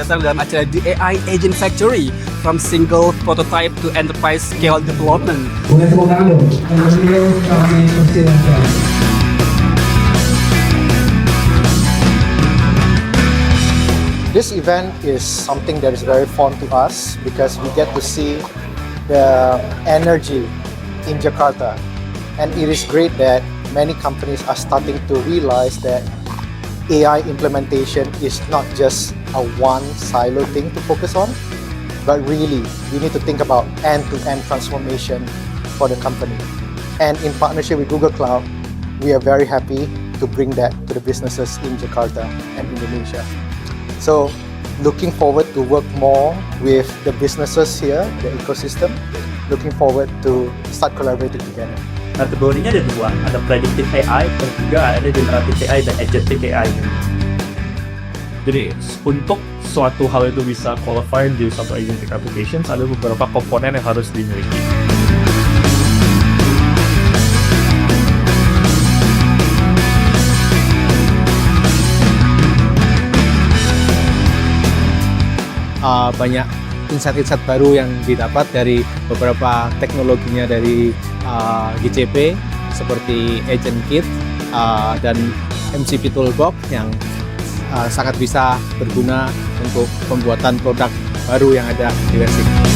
datang dalam acara The AI Agent Factory from single prototype to enterprise scale development. Boleh tepuk tangan dong. Beliau kami persilakan. This event is something that is very fun to us because we get to see the energy in Jakarta, and it is great that many companies are starting to realize that AI implementation is not just a one silo thing to focus on, but really we need to think about end-to-end transformation for the company. And in partnership with Google Cloud, we are very happy to bring that to the businesses in Jakarta and Indonesia. So looking forward to work more with the businesses here, the ecosystem, looking forward to start collaborating together. Kategorinya ada dua, ada predictive AI dan juga ada generative AI dan agentic AI. Jadi untuk suatu hal itu bisa qualify di suatu agentic applications, ada beberapa komponen yang harus dimiliki. Banyak insight-insight baru yang didapat dari beberapa teknologinya dari GCP seperti Agent Kit dan MCP Toolbox yang sangat bisa berguna untuk pembuatan produk baru yang ada di Website.